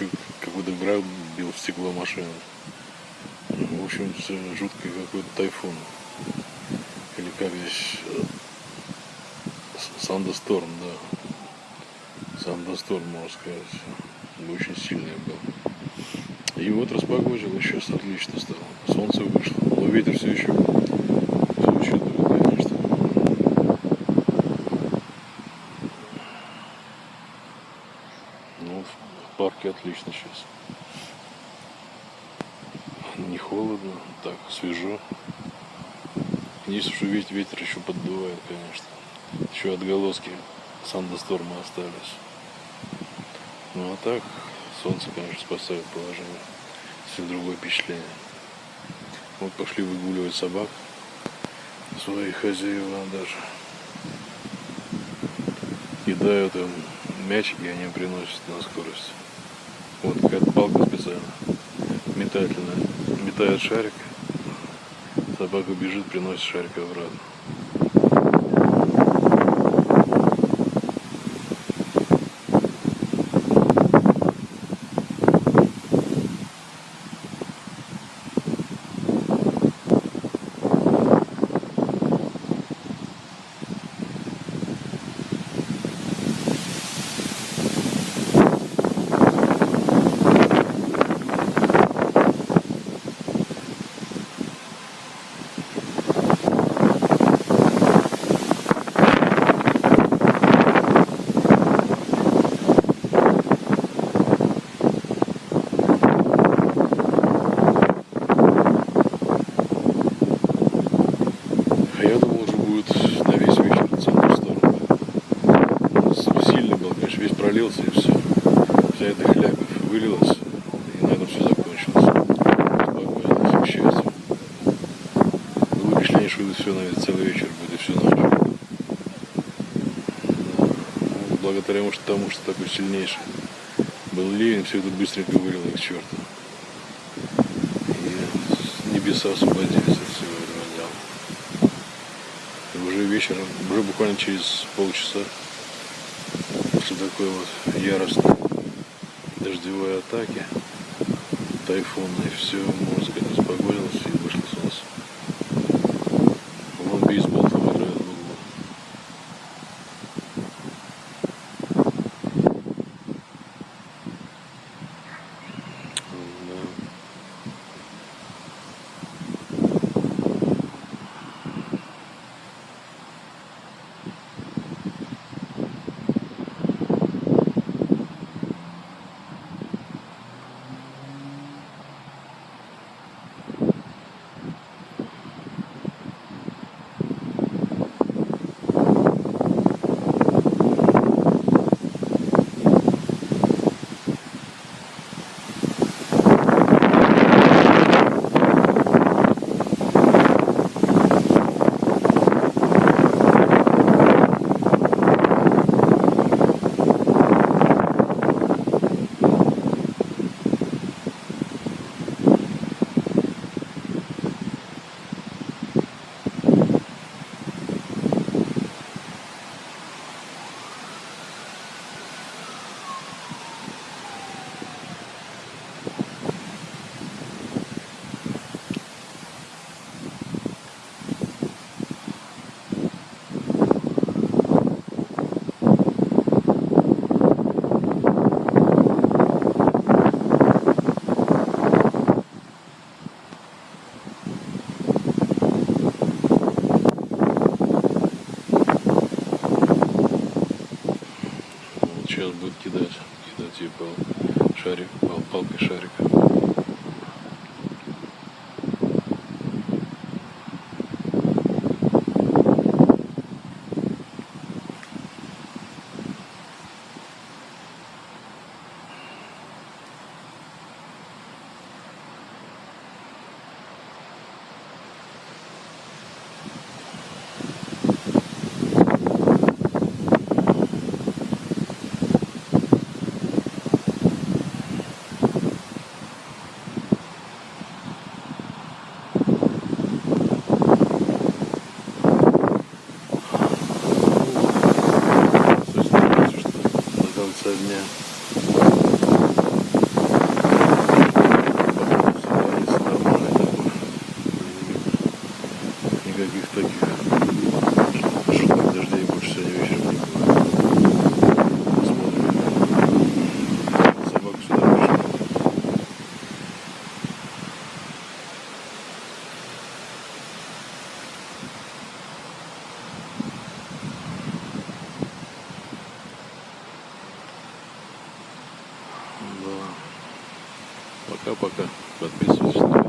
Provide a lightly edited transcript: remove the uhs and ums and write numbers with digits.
еще какой-то град бил в стекло машины. В общем, все жуткий какой-то тайфун. Или как здесь, Сандерсторм, да. Сандерсторм, можно сказать. Очень сильный был. И вот распогоджило, сейчас отлично стало. Солнце вышло. Но ветер все еще дует, конечно. Ну, в парке отлично сейчас. Не холодно, так, свежо. Единственное, что ветер еще поддувает, конечно. Еще отголоски сандерсторма остались. Ну а так, солнце, конечно, спасает положение. Совсем другое впечатление. Вот пошли выгуливать собак. Своих хозяев даже. Кидают им мячики, они приносят на скорость. Вот какая-то палка специально. Метательная. Метает шарик. Собака бежит, приносит шарик обратно. А я думал, уже будет на весь вечер Сандерсторм. Сильный был, конечно, весь пролился и все. Вся эта хлябь вылилась, и на этом все закончилось. Успокоилось, к счастью. Было впечатление, что это все, наверное, целый вечер будет и всю ночь. Ну, благодаря тому, что такой сильнейший был ливень, все это быстренько вылило к черту. И небеса освободились от всего этого дела. И уже вечером, уже буквально через полчаса после такой вот яростной дождевой атаки, тайфунной, все, можно сказать, успокоилось и вышло солнце. Вон бейсбол там играет в углу. Да. Сейчас будет кидать ее палкой шарика. Дня. Пока-пока. Подписывайтесь на